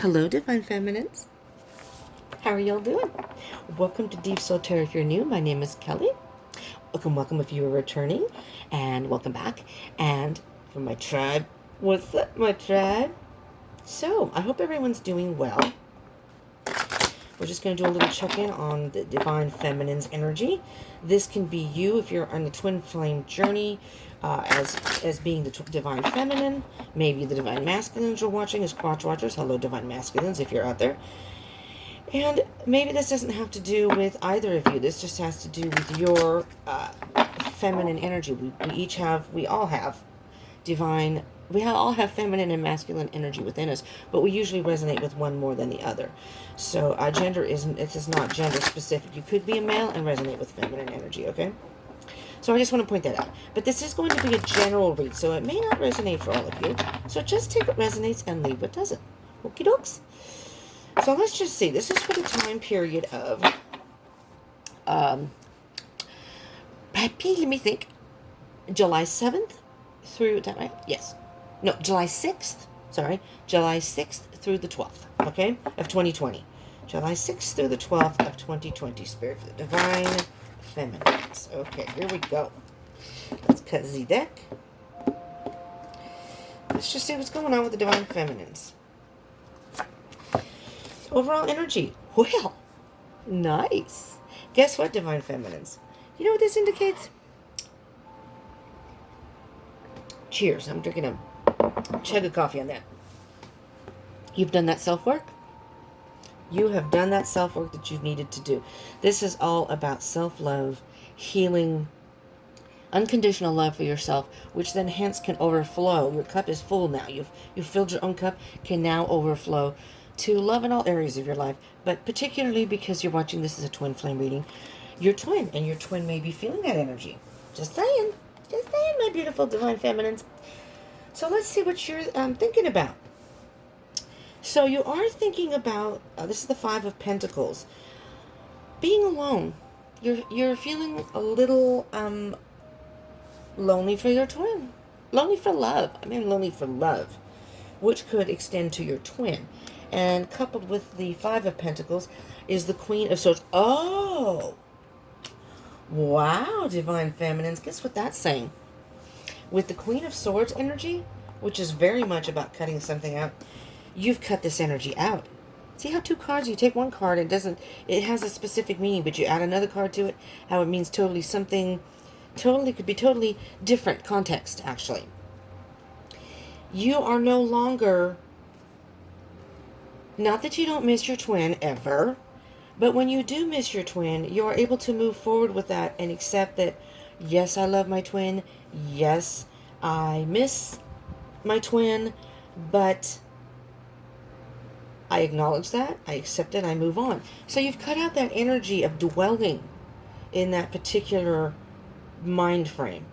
Hello, Divine Feminines. How are y'all doing? Welcome to Deep Soul Tarot. If you're new, my name is Kelly. Welcome if you are returning. And welcome back. And for my tribe, what's up, my tribe? So, I hope everyone's doing well. We're just going to do a little check-in on the Divine Feminine's energy. This can be you if you're on the twin flame journey as being the Divine Feminine. Maybe the Divine Masculines you're watching as crotch watchers. Hello, Divine Masculines, if you're out there. And maybe this doesn't have to do with either of you. This just has to do with your feminine energy. We all have divine, all have feminine and masculine energy within us, but we usually resonate with one more than the other. So gender it's not gender specific. You could be a male and resonate with feminine energy, okay? So I just want to point that out. But this is going to be a general read, so it may not resonate for all of you. So just take what resonates and leave what doesn't. Okie dokes. So let's just see. This is for the time period of, let me think, July 7th through, is that right? Yes. No, July 6th, sorry. July 6th through the 12th, okay, of 2020. July 6th through the 12th of 2020. Spirit for the Divine Feminines. Okay, here we go. Let's cut the deck. Let's just see what's going on with the Divine Feminines. Overall energy. Well, nice. Guess what, Divine Feminines? You know what this indicates? Cheers. I'm drinking a chug of coffee on that. You've done that self-work. You have done that self-work that you've needed to do. This is all about self-love, healing, unconditional love for yourself, which then hence can overflow. Your cup is full now. You've filled your own cup, can now overflow to love in all areas of your life, but particularly because you're watching this as a twin flame reading, your twin, and your twin may be feeling that energy. Just saying, my beautiful Divine Feminines. So let's see what you're thinking about. So you are thinking about, this is the Five of Pentacles, being alone. You're feeling a little lonely for your twin. Lonely for love. I mean lonely for love, which could extend to your twin. And coupled with the Five of Pentacles is the Queen of Swords. Oh! Wow, Divine Feminines. Guess what that's saying? With the Queen of Swords energy, which is very much about cutting something out, you've cut this energy out. See how two cards, you take one card, it has a specific meaning, but you add another card to it, how it means totally something, could be totally different context, actually. You are no longer, not that you don't miss your twin ever, but when you do miss your twin, you are able to move forward with that and accept that, yes, I love my twin. Yes, I miss my twin, but I acknowledge that, I accept it, I move on. So you've cut out that energy of dwelling in that particular mind frame,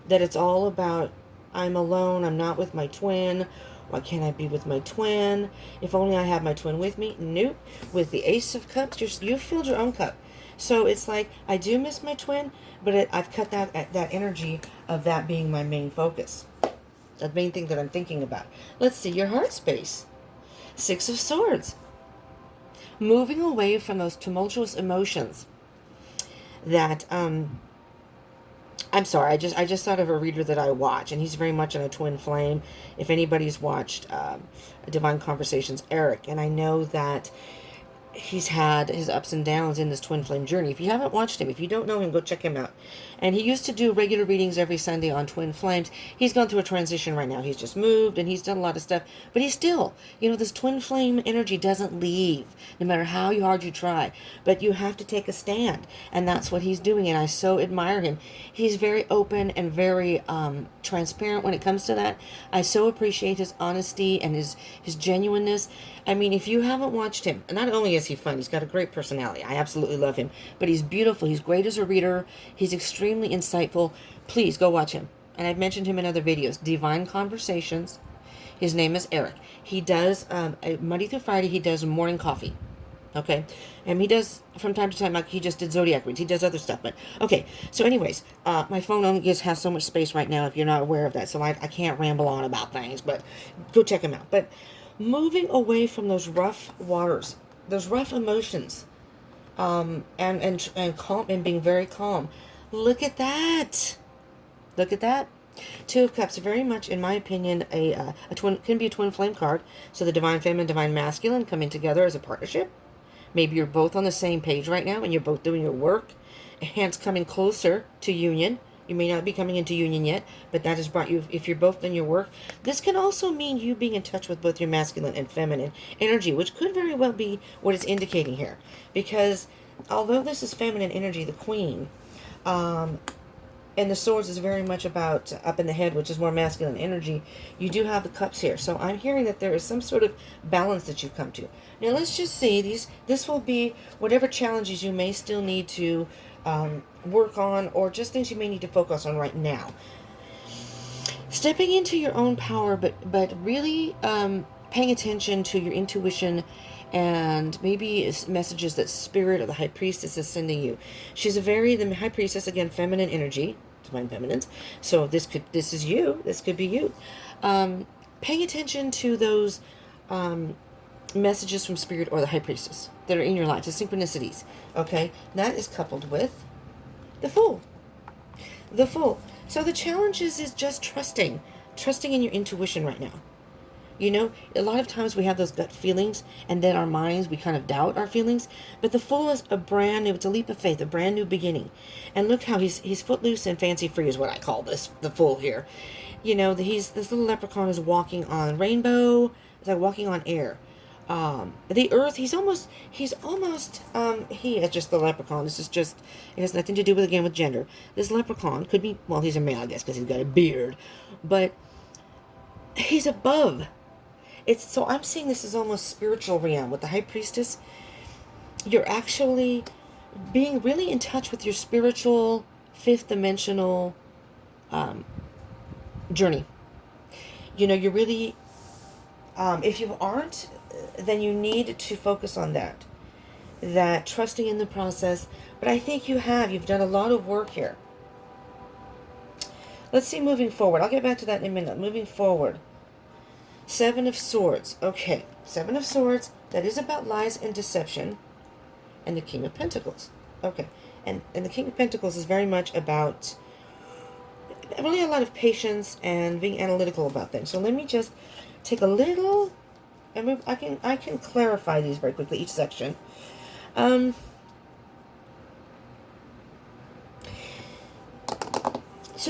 that it's all about, I'm alone, I'm not with my twin. Why can't I be with my twin? If only I had my twin with me. Nope. With the Ace of Cups, you've filled your own cup. So it's like, I do miss my twin, but I've cut that energy of that being my main focus. The main thing that I'm thinking about. Let's see your heart space. Six of Swords. Moving away from those tumultuous emotions that, I'm sorry, I just thought of a reader that I watch, and he's very much in a twin flame. If anybody's watched Divine Conversations, Eric, and I know that he's had his ups and downs in this twin flame journey. If you haven't watched him, if you don't know him, go check him out. And he used to do regular readings every Sunday on twin flames. He's gone through a transition right now. He's just moved and he's done a lot of stuff, but he's still, this twin flame energy doesn't leave, no matter how hard you try. But you have to take a stand, and that's what he's doing, and I so admire him. He's very open and very transparent when it comes to that. I so appreciate his honesty and his genuineness. I mean, if you haven't watched him, not only is he fun, he's got a great personality. I absolutely love him. But he's beautiful. He's great as a reader. He's extremely insightful. Please go watch him. And I've mentioned him in other videos. Divine Conversations. His name is Eric. He does, Monday through Friday, he does morning coffee. Okay? And he does, from time to time, like he just did Zodiac reads. He does other stuff. But, okay. So anyways, my phone only has so much space right now if you're not aware of that. So I can't ramble on about things. But go check him out. But moving away from those rough waters, those rough emotions, and calm, and being very calm. Look at that. Look at that. Two of Cups, very much, in my opinion, a twin, can be a twin flame card. So the divine feminine, divine masculine coming together as a partnership. Maybe you're both on the same page right now and you're both doing your work, hence coming closer to union. You may not be coming into union yet, but that has brought you, if you're both doing your work. This can also mean you being in touch with both your masculine and feminine energy, which could very well be what it's indicating here. Because although this is feminine energy, the Queen, and the Swords is very much about up in the head, which is more masculine energy. You do have the Cups here. So I'm hearing that there is some sort of balance that you've come to. Now let's just see. This will be whatever challenges you may still need to work on, or just things you may need to focus on right now. Stepping into your own power, but really paying attention to your intuition, and maybe it's messages that Spirit or the High Priestess is sending you. She's the High Priestess, again, feminine energy, divine feminines. So this is you. This could be you. Paying attention to those messages from Spirit or the High Priestess that are in your life, the synchronicities. Okay, that is coupled with the Fool. The Fool. So the challenge is just trusting in your intuition right now. You know, a lot of times we have those gut feelings, and then our minds, we kind of doubt our feelings. But the Fool is a brand new, it's a leap of faith, a brand new beginning. And look how he's footloose and fancy free is what I call this, the Fool here. You know, this little leprechaun is walking on rainbow. It's like walking on air. The earth, he is just the leprechaun. This is just, it has nothing to do with, again, with gender. This leprechaun could be, well, he's a male, I guess, because he's got a beard. But he's above. So I'm seeing this as almost spiritual realm with the High Priestess. You're actually being really in touch with your spiritual, fifth dimensional journey. You know, you're really, if you aren't, then you need to focus on that trusting in the process. But I think you've done a lot of work here. Let's see, moving forward. I'll get back to that in a minute. Moving forward. Seven of Swords. Okay, Seven of Swords. That is about lies and deception. And the King of Pentacles. Okay, and the King of Pentacles is very much about really a lot of patience and being analytical about things. So let me just take a little, and I can clarify these very quickly, each section. So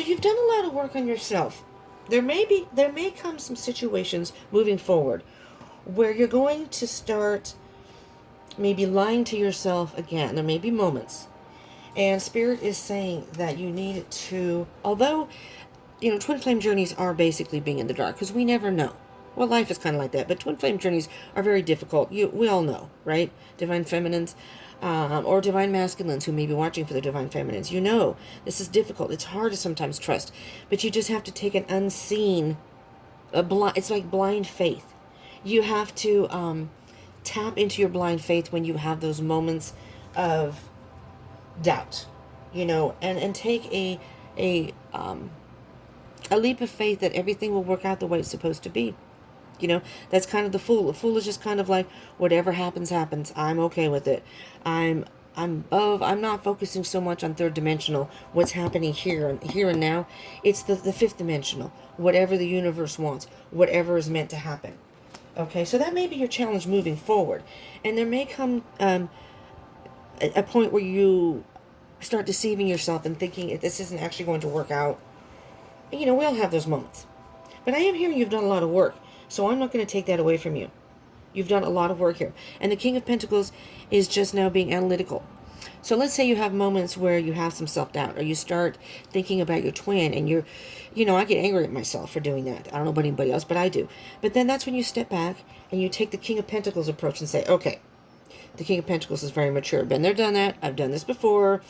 you've done a lot of work on yourself. There may come some situations moving forward where you're going to start maybe lying to yourself again. There may be moments. And Spirit is saying that you need to, although, you know, twin flame journeys are basically being in the dark, because we never know. Well, life is kind of like that, but twin flame journeys are very difficult. We all know, right? Divine feminines, or divine masculines who may be watching for the divine feminines. You know, this is difficult. It's hard to sometimes trust, but you just have to take an unseen, it's like blind faith. You have to tap into your blind faith when you have those moments of doubt, you know, and take a leap of faith that everything will work out the way it's supposed to be. You know, that's kind of the Fool. The Fool is just kind of like, whatever happens, happens. I'm okay with it. I'm not focusing so much on third dimensional, what's happening here and now. It's the fifth dimensional, whatever the universe wants, whatever is meant to happen. Okay, so that may be your challenge moving forward. And there may come a point where you start deceiving yourself and thinking this isn't actually going to work out. You know, we all have those moments. But I am hearing you've done a lot of work. So I'm not going to take that away from you. You've done a lot of work here. And the King of Pentacles is just now being analytical. So let's say you have moments where you have some self-doubt, or you start thinking about your twin, and I get angry at myself for doing that. I don't know about anybody else, but I do. But then that's when you step back and you take the King of Pentacles approach and say, okay, the King of Pentacles is very mature. Been there, done that. I've done this before.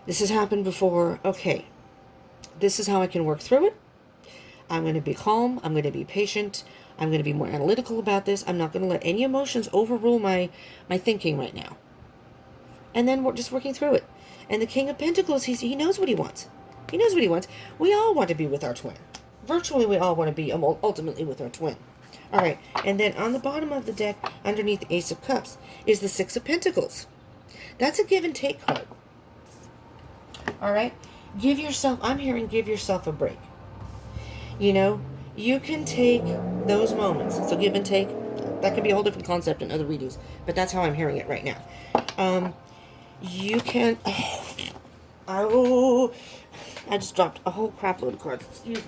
This has happened before. Okay, this is how I can work through it. I'm going to be calm. I'm going to be patient. I'm going to be more analytical about this. I'm not going to let any emotions overrule my thinking right now. And then we're just working through it. And the King of Pentacles, he knows what he wants. He knows what he wants. We all want to be with our twin. Virtually, we all want to be ultimately with our twin. All right, and then on the bottom of the deck, underneath the Ace of Cups, is the Six of Pentacles. That's a give and take card. All right, give yourself, I'm hearing give yourself a break. You know, you can take those moments. So give and take, that could be a whole different concept in other readings, but that's how I'm hearing it right now. You can, oh, I just dropped a whole crap load of cards. Excuse me.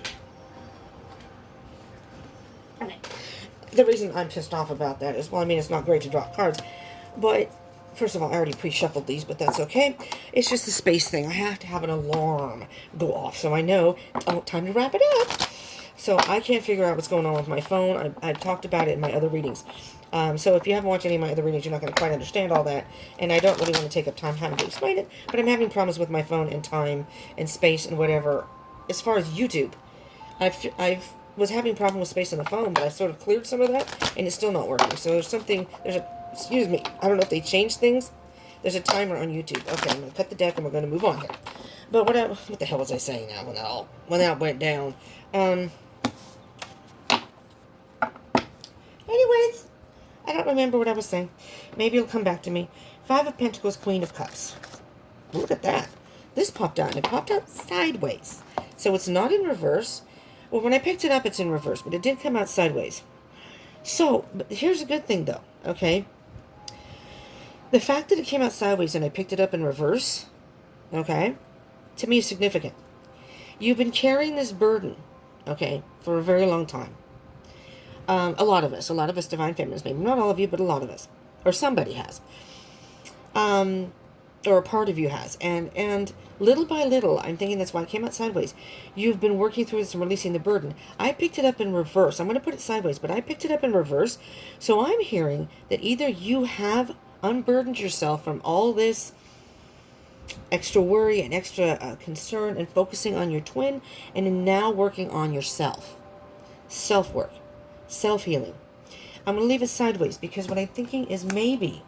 Okay. The reason I'm pissed off about that is, well, I mean, it's not great to drop cards, but first of all, I already pre-shuffled these, but that's okay. It's just the space thing. I have to have an alarm go off so I know, oh, time to wrap it up. So I can't figure out what's going on with my phone. I've talked about it in my other readings. So if you haven't watched any of my other readings, you're not going to quite understand all that. And I don't really want to take up time having to explain it, but I'm having problems with my phone and time and space and whatever. As far as YouTube, I've was having a problem with space on the phone, but I sort of cleared some of that, and it's still not working. So excuse me, I don't know if they changed things. There's a timer on YouTube. Okay, I'm going to cut the deck, and we're going to move on here. But what the hell was I saying now when that went down? Anyways, I don't remember what I was saying. Maybe it'll come back to me. Five of Pentacles, Queen of Cups. Look at that. This popped out, and it popped out sideways. So it's not in reverse. Well, when I picked it up, it's in reverse, but it did come out sideways. So, but here's a good thing, though, okay? The fact that it came out sideways and I picked it up in reverse, okay, to me is significant. You've been carrying this burden, okay, for a very long time. A lot of us divine feminines, maybe not all of you, but a lot of us, or somebody has. Or a part of you has, and little by little, I'm thinking that's why it came out sideways. You've been working through this and releasing the burden. I picked it up in reverse. I'm going to put it sideways, but I picked it up in reverse. So I'm hearing that either you have unburdened yourself from all this extra worry and extra concern and focusing on your twin, and are now working on yourself. Self-work, self-healing. I'm going to leave it sideways because what I'm thinking is maybe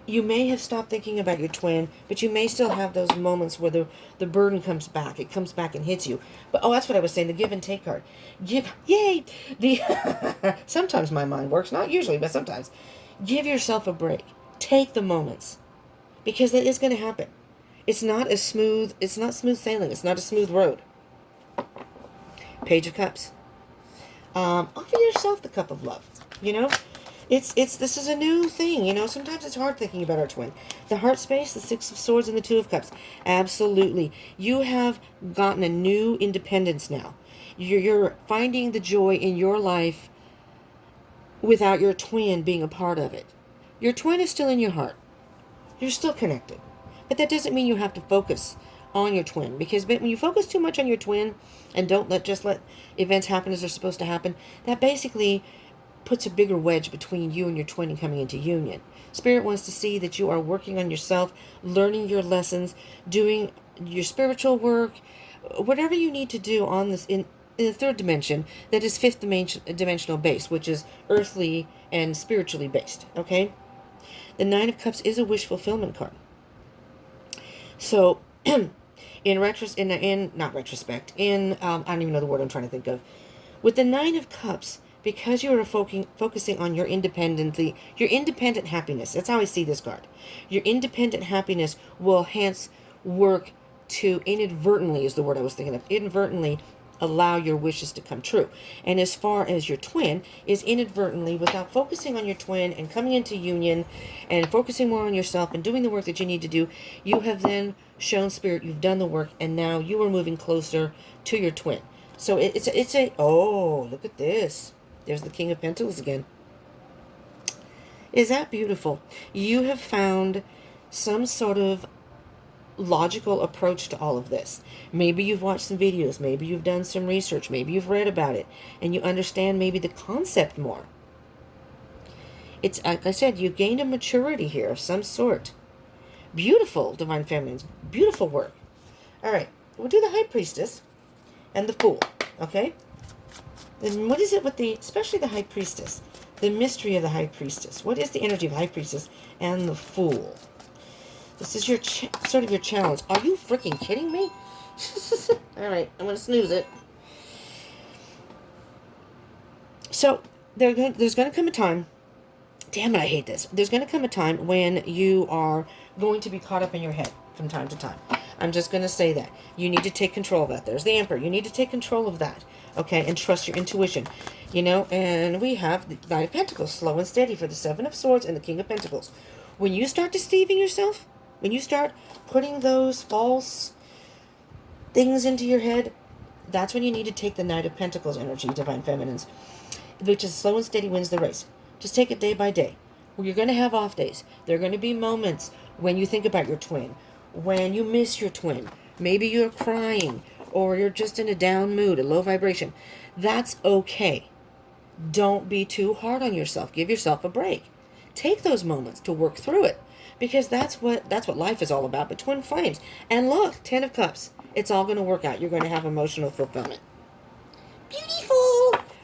you may have stopped thinking about your twin, but you may still have those moments where the burden comes back. It comes back and hits you. But that's what I was saying, the give and take card. Yay! Sometimes my mind works, not usually, but sometimes. Give yourself a break. Take the moments. Because that is going to happen. It's not smooth sailing. It's not a smooth road. Page of Cups. Offer yourself the cup of love. You know? This is a new thing, you know. Sometimes it's hard thinking about our twin. The heart space, the Six of Swords, and the Two of Cups. Absolutely. You have gotten a new independence now. You're finding the joy in your life without your twin being a part of it. Your twin is still in your heart. You're still connected. But that doesn't mean you have to focus on your twin. Because when you focus too much on your twin and don't let events happen as they're supposed to happen, that basically puts a bigger wedge between you and your twin coming into union. Spirit wants to see that you are working on yourself, learning your lessons, doing your spiritual work, whatever you need to do on this in the third dimension that is fifth dimensional base, which is earthly and spiritually based. Okay? The Nine of Cups is a wish fulfillment card. So, I don't even know the word I'm trying to think of. With the Nine of Cups, because you are focusing on your independent happiness. That's how I see this card. Your independent happiness will hence work to inadvertently, is the word I was thinking of, inadvertently allow your wishes to come true. And as far as your twin is inadvertently, without focusing on your twin and coming into union and focusing more on yourself and doing the work that you need to do, you have then shown Spirit you've done the work, and now you are moving closer to your twin. So oh, look at this. There's the King of Pentacles again. Is that beautiful? You have found some sort of logical approach to all of this. Maybe you've watched some videos. Maybe you've done some research. Maybe you've read about it. And you understand maybe the concept more. It's, like I said, you've gained a maturity here of some sort. Beautiful, Divine Feminines. Beautiful work. All right. We'll do the High Priestess and the Fool. Okay? Then what is it with especially the High Priestess? The mystery of the High Priestess. What is the energy of the High Priestess and the Fool? This is your sort of your challenge. Are you freaking kidding me? All right, I'm going to snooze it. So there's going to come a time, damn it, I hate this. There's going to come a time when you are going to be caught up in your head from time to time. I'm just going to say that. You need to take control of that. There's the Emperor. You need to take control of that, okay, and trust your intuition. And we have the Knight of Pentacles, slow and steady for the Seven of Swords and the King of Pentacles. When you start deceiving yourself, when you start putting those false things into your head, that's when you need to take the Knight of Pentacles energy, Divine Feminines, which is slow and steady wins the race. Just take it day by day. Well, you're going to have off days. There are going to be moments when you think about your twin, when you miss your twin. Maybe you're crying, or you're just in a down mood, a low vibration. That's okay. Don't be too hard on yourself. Give yourself a break. Take those moments to work through it, because that's what life is all about. But twin flames, and look, 10 of Cups. It's all going to work out. You're going to have emotional fulfillment. Beautiful.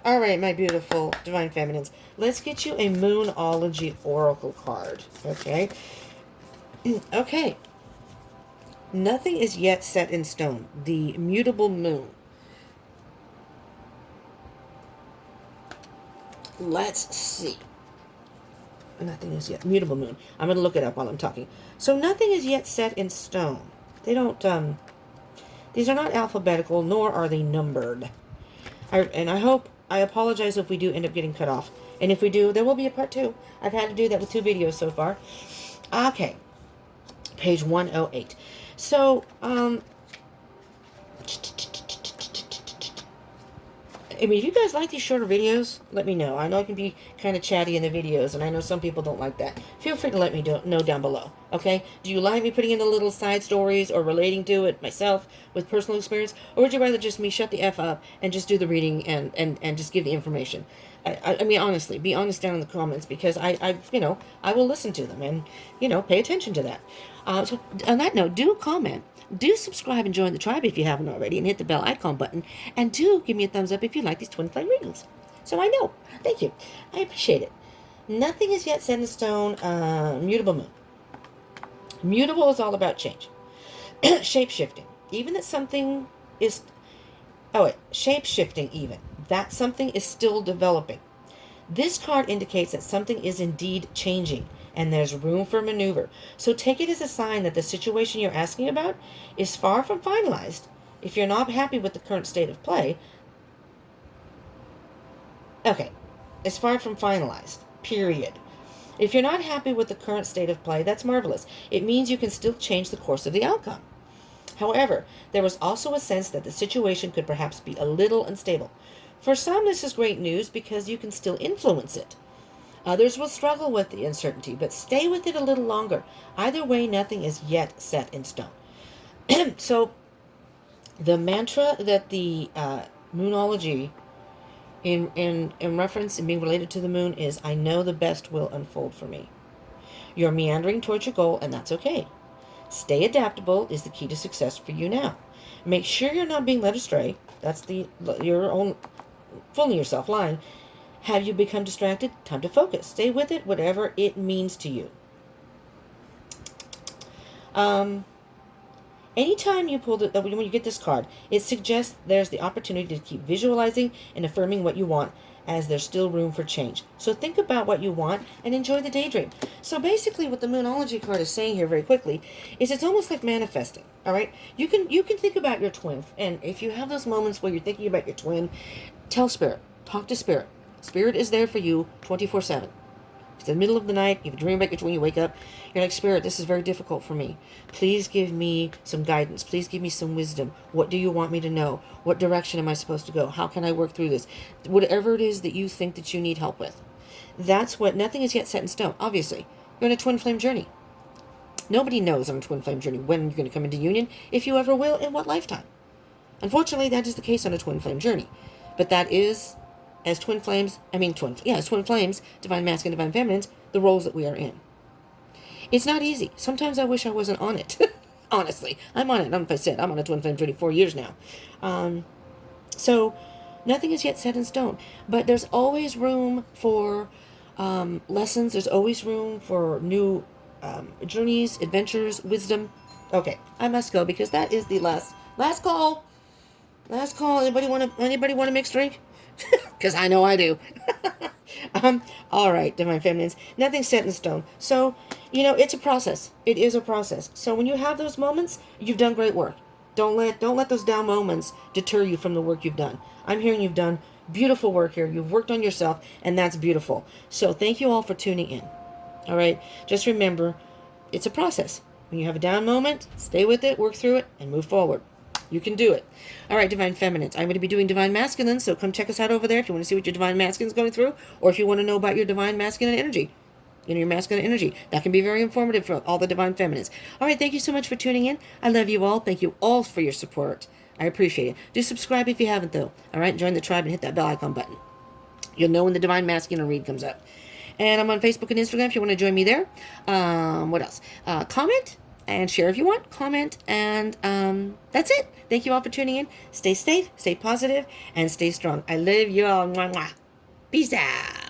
All right, my beautiful Divine Feminines. Let's get you a Moonology Oracle card. Okay. Okay. Nothing is yet set in stone. The mutable moon. Let's see. Nothing is yet. Mutable moon. I'm going to look it up while I'm talking. So nothing is yet set in stone. They don't, these are not alphabetical, nor are they numbered. I apologize if we do end up getting cut off. And if we do, there will be a part 2. I've had to do that with 2 videos so far. Okay. Page 108. So, I mean, if you guys like these shorter videos, let me know. I know I can be kind of chatty in the videos, and I know some people don't like that. Feel free to let me know down below, okay? Do you like me putting in the little side stories or relating to it myself with personal experience? Or would you rather just me shut the F up and just do the reading and just give the information? I mean, honestly, be honest down in the comments, because I will listen to them and, pay attention to that. So on that note, do comment. Do subscribe and join the tribe if you haven't already, and hit the bell icon button. And do give me a thumbs up if you like these twin flame readings. So I know. Thank you. I appreciate it. Nothing is yet set in stone. Mutable moon. Mutable is all about change. Shape-shifting. Even that something is... shape-shifting even. That something is still developing. This card indicates that something is indeed changing, and there's room for maneuver. So take it as a sign that the situation you're asking about is far from finalized. If you're not happy with the current state of play, it's far from finalized, period. If you're not happy with the current state of play, that's marvelous. It means you can still change the course of the outcome. However, there was also a sense that the situation could perhaps be a little unstable. For some, this is great news because you can still influence it. Others will struggle with the uncertainty, but stay with it a little longer. Either way, nothing is yet set in stone. So, the mantra that the Moonology, in reference and being related to the moon, is, I know the best will unfold for me. You're meandering towards your goal, and that's okay. Stay adaptable is the key to success for you now. Make sure you're not being led astray. That's your own fooling yourself line. Have you become distracted? Time to focus. Stay with it, whatever it means to you. Anytime you pull when you get this card, it suggests there's the opportunity to keep visualizing and affirming what you want, as there's still room for change. So think about what you want and enjoy the daydream. So basically what the Moonology card is saying here very quickly is it's almost like manifesting, all right? You can think about your twin, and if you have those moments where you're thinking about your twin, tell Spirit, talk to Spirit. Spirit is there for you 24/7. It's the middle of the night, you have a dream about your twin, you wake up, you're like, Spirit, this is very difficult for me. Please give me some guidance. Please give me some wisdom. What do you want me to know? What direction am I supposed to go? How can I work through this? Whatever it is that you think that you need help with. That's what, nothing is yet set in stone. Obviously, you're on a twin flame journey. Nobody knows on a twin flame journey when you're going to come into union, if you ever will, in what lifetime. Unfortunately, that is the case on a twin flame journey. But that is... as twin flames, divine masculine, divine feminines, the roles that we are in. It's not easy. Sometimes I wish I wasn't on it. Honestly, I'm on it. I don't know if I said I'm on a twin flame journey 4 years now. So nothing is yet set in stone, but there's always room for lessons. There's always room for new journeys, adventures, wisdom. Okay, I must go because that is the last call. Last call. Anybody want a mixed drink? Because I know I do. All right, Divine Feminines. Nothing's set in stone. So, it's a process. It is a process. So when you have those moments, you've done great work. Don't let those down moments deter you from the work you've done. I'm hearing you've done beautiful work here. You've worked on yourself, and that's beautiful. So thank you all for tuning in. All right. Just remember, it's a process. When you have a down moment, stay with it, work through it, and move forward. You can do it. All right, Divine Feminines. I'm going to be doing Divine Masculine, so come check us out over there if you want to see what your Divine Masculine is going through, or if you want to know about your Divine Masculine energy. Your masculine energy. That can be very informative for all the Divine Feminines. All right, thank you so much for tuning in. I love you all. Thank you all for your support. I appreciate it. Do subscribe if you haven't, though. All right, join the tribe and hit that bell icon button. You'll know when the Divine Masculine read comes up. And I'm on Facebook and Instagram if you want to join me there. What else? Comment and share if you want. Comment, and that's it. Thank you all for tuning in. Stay safe, stay positive, and stay strong. I love you all. Mwah, mwah. Peace out.